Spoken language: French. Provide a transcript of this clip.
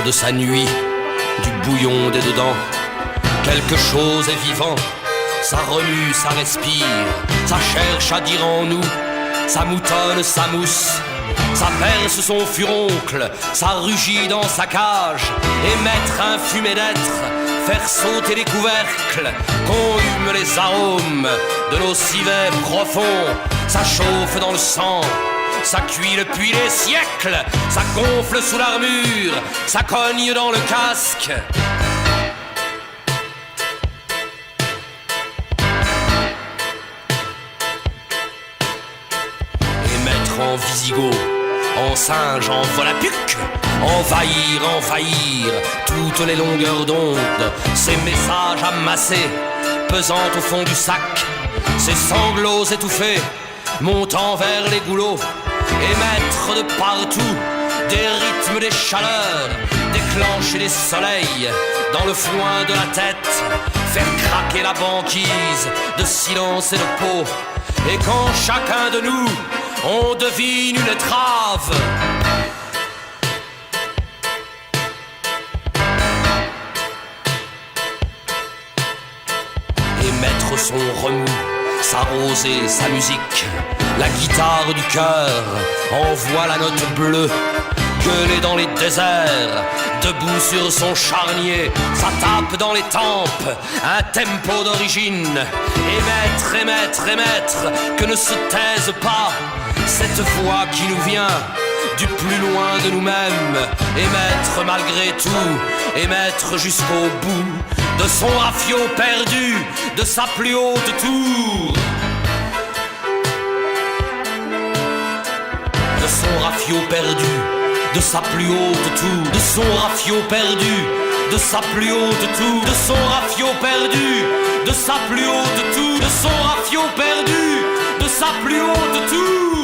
de sa nuit, du bouillon des dedans. Quelque chose est vivant, ça remue, ça respire, ça cherche à dire en nous, ça moutonne, ça mousse, ça perce son furoncle, ça rugit dans sa cage, émettre un fumet d'être, faire sauter les couvercles, qu'on hume les arômes de nos civets profonds, ça chauffe dans le sang, ça cuit depuis des siècles, ça gonfle sous l'armure, ça cogne dans le casque. Et mettre en Visigoth, en singe, en volapuc, envahir toutes les longueurs d'onde, ces messages amassés, pesant au fond du sac, ces sanglots étouffés, montant vers les goulots, émettre de partout des rythmes, des chaleurs, déclencher des soleils dans le foin de la tête, faire craquer la banquise de silence et de peau, et quand chacun de nous, on devine une étrave, et mettre son remous, sa rosée, sa musique, la guitare du cœur envoie la note bleue, gueuler dans les déserts, debout sur son charnier, ça tape dans les tempes, un tempo d'origine, émettre, que ne se taise pas cette voix qui nous vient du plus loin de nous-mêmes, émettre malgré tout, émettre jusqu'au bout de son rafio perdu, de sa plus haute tour. De son rafio perdu, de sa plus haute tour. De son rafio perdu, de sa plus haute tour. De son rafio perdu, de sa plus haute tour. De son rafio perdu, de sa plus haute tour.